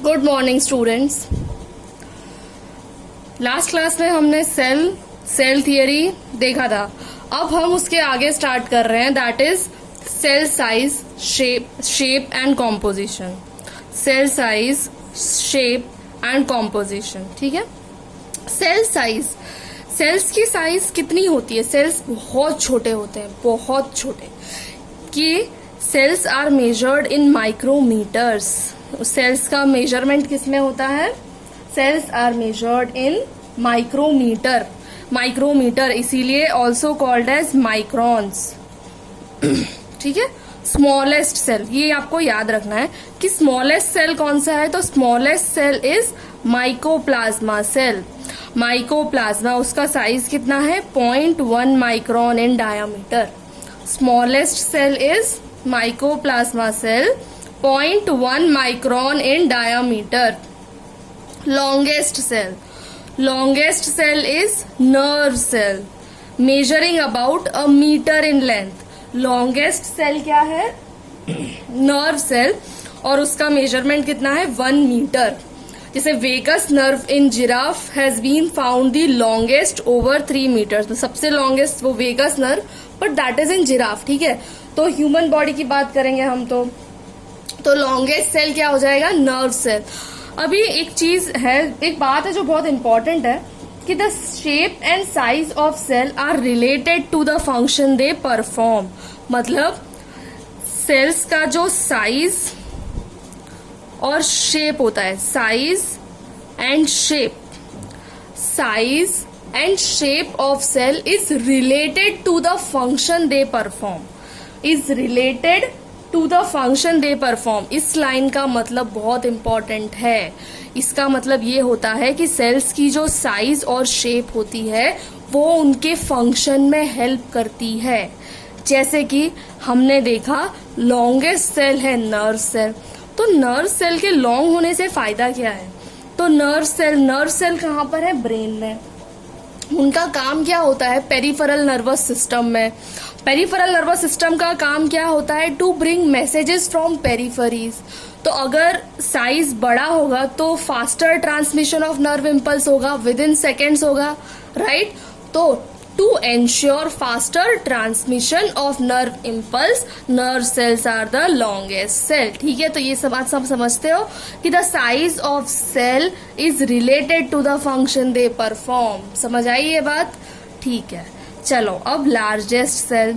Good morning students. Last class में हमने cell theory देखा था। अब हम उसके आगे स्टार्ट कर रहे हैं, that is cell size, shape and composition. Cell size, shape and composition, ठीक है। सेल साइज, सेल्स की साइज कितनी होती है? सेल्स बहुत छोटे होते हैं, बहुत छोटे। कि cells are measured in micrometres. Cells का मेजरमेंट किसमें होता है? Cells are measured in micrometre. Micrometre इसीलिए ऑल्सो कॉल्ड एज माइक्रॉन्स, ठीक है। स्मॉलेस्ट सेल, ये आपको याद रखना है कि स्मॉलेस्ट सेल कौन सा है। तो smallest cell is mycoplasma cell. Mycoplasma, उसका साइज कितना है? 0.1 micron in diameter. Smallest cell is mycoplasma cell, 0.1 micron in diameter. Longest cell, longest cell is nerve cell, measuring about a meter in length. longest cell क्या है? nerve cell, और उसका measurement कितना है? 1 metre. जैसे vagus nerve in giraffe has been found the longest over 3 metre. तो सबसे longest वो vagus nerve, but that is in giraffe, ठीक है। तो ह्यूमन बॉडी की बात करेंगे हम तो लॉन्गेस्ट सेल क्या हो जाएगा? Nerve cell. अभी एक चीज है, एक बात है जो बहुत इंपॉर्टेंट है कि the shape and size of cell are related to the function they perform. मतलब सेल्स का जो साइज और शेप होता है, size and shape, size and shape of cell is related to the function they perform, is related to the function they perform. इस line का मतलब बहुत इंपॉर्टेंट है। इसका मतलब ये होता है कि सेल्स की जो साइज और शेप होती है वो उनके फंक्शन में हेल्प करती है। जैसे कि हमने देखा लॉन्गेस्ट सेल है नर्व सेल। तो नर्व सेल के लॉन्ग होने से फायदा क्या है? तो नर्व सेल कहाँ पर है? ब्रेन में। उनका काम क्या होता है? पेरिफेरल नर्वस सिस्टम में। पेरिफेरल नर्वस सिस्टम का काम क्या होता है? To bring messages from peripheries. तो अगर साइज बड़ा होगा तो faster transmission of nerve impulse होगा, विद इन सेकेंड्स होगा, राइट। तो to ensure faster transmission of nerve impulse, nerve cells are the longest cell, ठीक है। तो ये सब समझते हो कि the size of cell is related to the function they perform. समझ आई ये बात? ठीक है। चलो अब largest cell.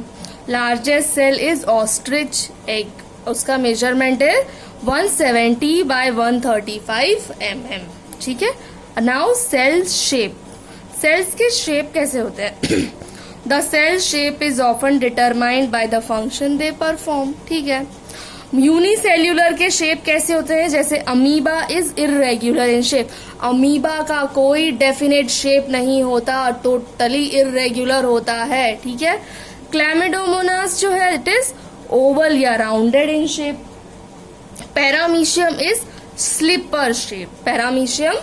Largest cell is ostrich egg. उसका मेजरमेंट है 170 by 135 mm, ठीक है। Now cell shape. सेल्स के शेप कैसे होते हैं? The cell shape is often determined by the function they perform, ठीक है। यूनिसेल्यूलर के शेप कैसे होते हैं? जैसे amoeba is irregular in shape. Amoeba का कोई डेफिनेट शेप नहीं होता, टोटली इर्रेगुलर होता है, ठीक है। क्लैमिडोमोनास जो है इट इज ओवल या rounded in shape. Paramecium is slipper shape. Paramecium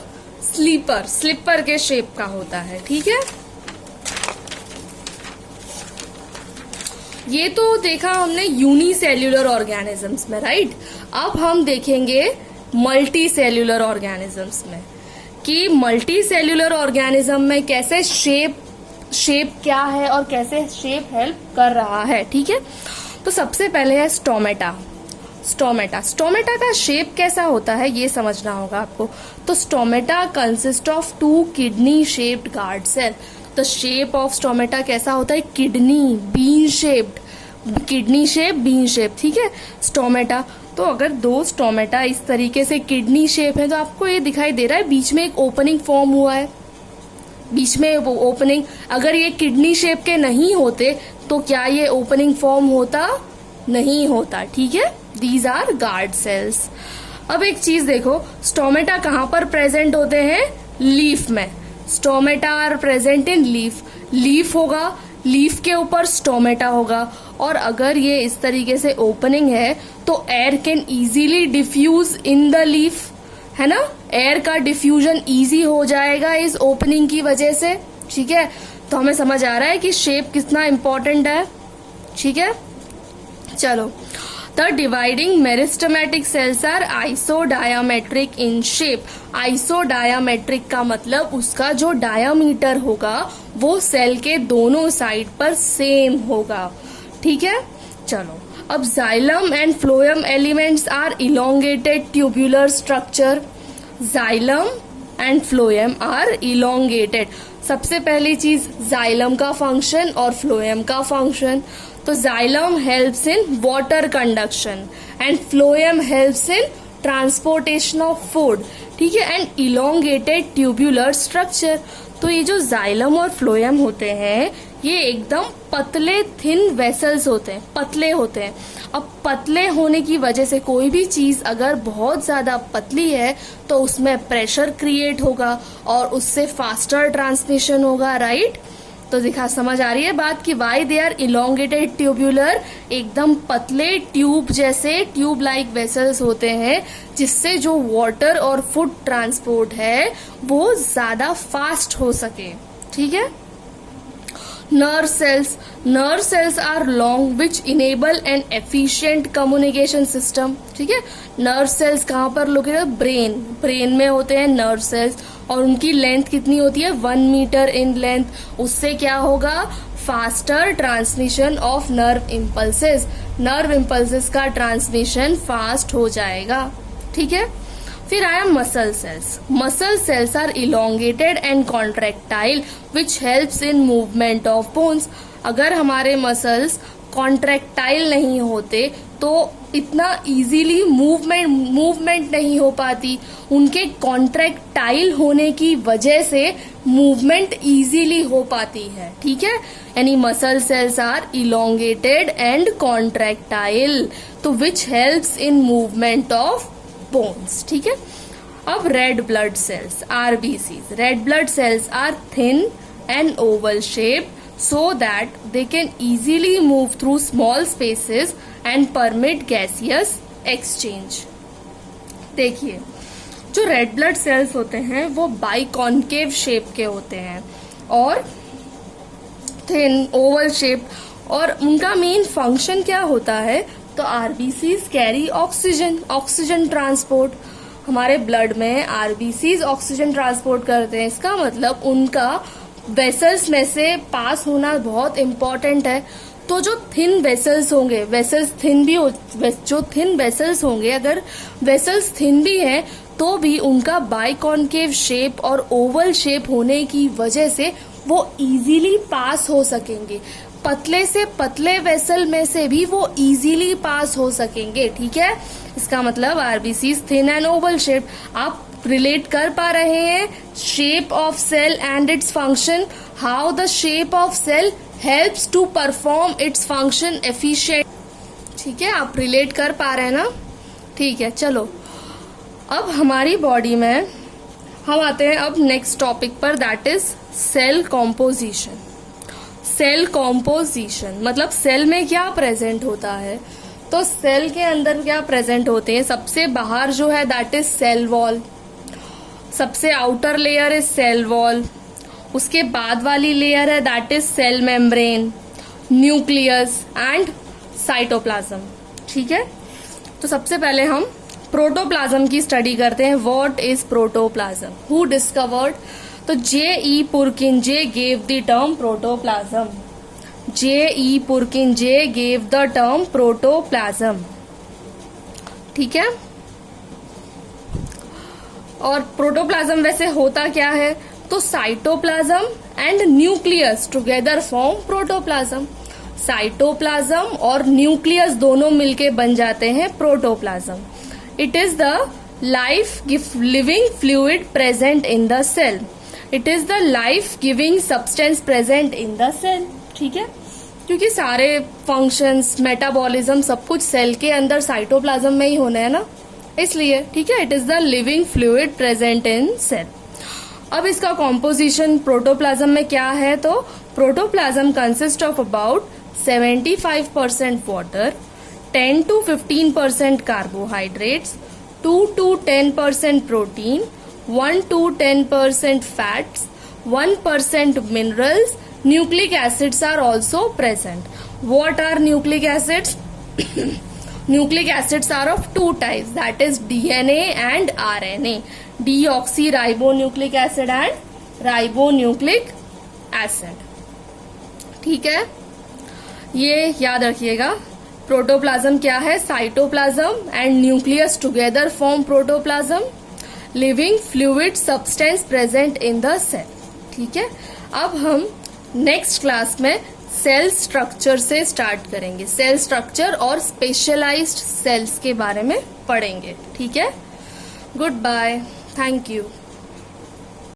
slipper के शेप का होता है, ठीक है। ये तो देखा हमने यूनिसेल्यूलर ऑर्गेनिजम्स में, राइट। अब हम देखेंगे मल्टी सेल्यूलर ऑर्गेनिजम्स में कि मल्टी सेल्यूलर ऑर्गेनिज्म में कैसे शेप क्या है और कैसे शेप हेल्प कर रहा है, ठीक है। तो सबसे पहले है स्टोमेटा। स्टोमेटा का शेप कैसा होता है ये समझना होगा आपको। तो stomata consist of 2 kidney shaped guard cell. The shape of stomata कैसा होता है? Kidney, bean shaped, kidney shape, bean shape, ठीक है। स्टोमेटा, तो अगर 2 स्टोमेटा इस तरीके से किडनी शेप है तो आपको ये दिखाई दे रहा है बीच में एक ओपनिंग फॉर्म हुआ है। बीच में ओपनिंग, अगर ये किडनी शेप के नहीं होते तो क्या ये ओपनिंग फॉर्म होता? नहीं होता, ठीक है। These are guard cells. अब एक चीज देखो, स्टोमेटा कहाँ पर प्रेजेंट होते हैं? लीफ में। Stomata are present in leaf. Leaf होगा, लीफ के ऊपर स्टोमेटा होगा। और अगर ये इस तरीके से ओपनिंग है तो air can easily diffuse in the leaf, है ना। एयर का डिफ्यूजन इजी हो जाएगा इस ओपनिंग की वजह से, ठीक है। तो हमें समझ आ रहा है कि शेप कितना इंपॉर्टेंट है, ठीक है। चलो The dividing meristematic cells are isodiametric in shape. Isodiametric का मतलब उसका जो डायामीटर होगा वो सेल के दोनों साइड पर सेम होगा. ठीक है, चलो अब xylem and phloem elements are elongated tubular structure. Xylem and phloem are elongated. सबसे पहली चीज जाइलम का फंक्शन और फ्लोएम का फंक्शन. तो xylem helps in water conduction and phloem helps in transportation of food. ठीक है, एंड इलोंगेटेड ट्यूबुलर स्ट्रक्चर. तो ये जो जाइलम और फ्लोएम होते हैं ये एकदम पतले थिन वेसल्स होते हैं, पतले होते हैं. अब पतले होने की वजह से कोई भी चीज अगर बहुत ज्यादा पतली है तो उसमें प्रेशर क्रिएट होगा और उससे फास्टर ट्रांसमिशन होगा. राइट, तो दिखा समझ आ रही है बात कि why they are elongated tubular. एकदम पतले ट्यूब जैसे ट्यूब लाइक वेसल्स होते हैं जिससे जो वाटर और फूड ट्रांसपोर्ट है वो ज्यादा फास्ट हो सके. ठीक है. Nerve cells are long which enable an efficient communication system. ठीक है, नर्व सेल्स कहाँ पर लोकेटेड? ब्रेन में होते हैं नर्व सेल्स और उनकी लेंथ कितनी होती है? 1 मीटर इन लेंथ. उससे क्या होगा? Faster transmission of nerve impulses. Nerve impulses का ट्रांसमिशन फास्ट हो जाएगा. ठीक है. फिर आया muscle cells. Muscle cells are elongated and contractile which helps in movement of bones. अगर हमारे मसल्स कॉन्ट्रेक्टाइल नहीं होते तो इतना इजीली मूवमेंट नहीं हो पाती. उनके कॉन्ट्रेक्टाइल होने की वजह से मूवमेंट इजीली हो पाती है. ठीक है, यानी muscle cells are elongated and contractile तो which helps in movement of bones. ठीक है. अब red blood cells RBCs. Red blood cells are thin and oval shape so that they can easily move through small spaces and permit gaseous exchange. देखिए, जो red blood sales होते हैं वो बाइकॉन्केव shape के होते हैं और थिन ओवल शेप. और उनका मेन फंक्शन क्या होता है? तो RBCs कैरी ऑक्सीजन ट्रांसपोर्ट. हमारे ब्लड में RBCs ऑक्सीजन ट्रांसपोर्ट करते हैं. इसका मतलब उनका वेसल्स में से पास होना बहुत इम्पोर्टेंट है. तो जो थिन वेसल्स होंगे, जो थिन वेसल्स होंगे, अगर वेसल्स थिन भी हैं तो भी उनका बाइकॉन्केव शेप और ओवल शेप होने की वजह से वो इजीली पास हो सकेंगे. पतले से पतले वेसल में से भी वो इजीली पास हो सकेंगे. ठीक है, इसका मतलब RBCs thin and oval shape. आप रिलेट कर पा रहे हैं shape of cell and its function. How the shape of cell helps to perform its function efficient. ठीक है, आप रिलेट कर पा रहे हैं ना? ठीक है, चलो अब हमारी बॉडी में हम आते हैं अब नेक्स्ट टॉपिक पर, that is cell composition. Cell composition मतलब सेल में क्या प्रेजेंट होता है? तो सेल के अंदर क्या प्रेजेंट होते हैं? सबसे बाहर जो है दैट इज सेल वॉल. सबसे outer layer is cell wall. उसके बाद वाली लेयर है that is cell membrane, nucleus and cytoplasm. ठीक है, तो सबसे पहले हम प्रोटोप्लाज्म की स्टडी करते हैं. What is protoplasm? Who discovered? तो J.E. Purkinje gave the term protoplasm. J.E. Purkinje gave the term protoplasm. ठीक है, और प्रोटोप्लाज्म वैसे होता क्या है? तो cytoplasm and nucleus together form protoplasm. Cytoplasm और न्यूक्लियस दोनों मिलके बन जाते हैं protoplasm. It is the living fluid present in the cell. It is the life giving substance present in the cell. ठीक है, क्योंकि सारे फंक्शंस, मेटाबॉलिज्म सब कुछ सेल के अंदर साइटोप्लाज्म में ही होना है ना, इसलिए. ठीक है, it is the living fluid present in cell. अब इसका कॉम्पोजिशन प्रोटोप्लाज्म में क्या है? तो protoplasm consist of about 75% water, 10 to 15% carbohydrates, 2 to 10% protein, 1 to 10% fats, 1% minerals. Nucleic acids are also present. What are nucleic acids? Nucleic acids are of two types, that is DNA and RNA, deoxyribonucleic acid and ribonucleic acid. ठीक है, ये याद रखिएगा। Protoplasm क्या है? Cytoplasm and nucleus together form protoplasm, living fluid substance present in the cell. ठीक है, अब हम नेक्स्ट क्लास में सेल स्ट्रक्चर से स्टार्ट करेंगे, सेल स्ट्रक्चर और स्पेशलाइज्ड सेल्स के बारे में पढ़ेंगे। ठीक है, गुड बाय, थैंक यू।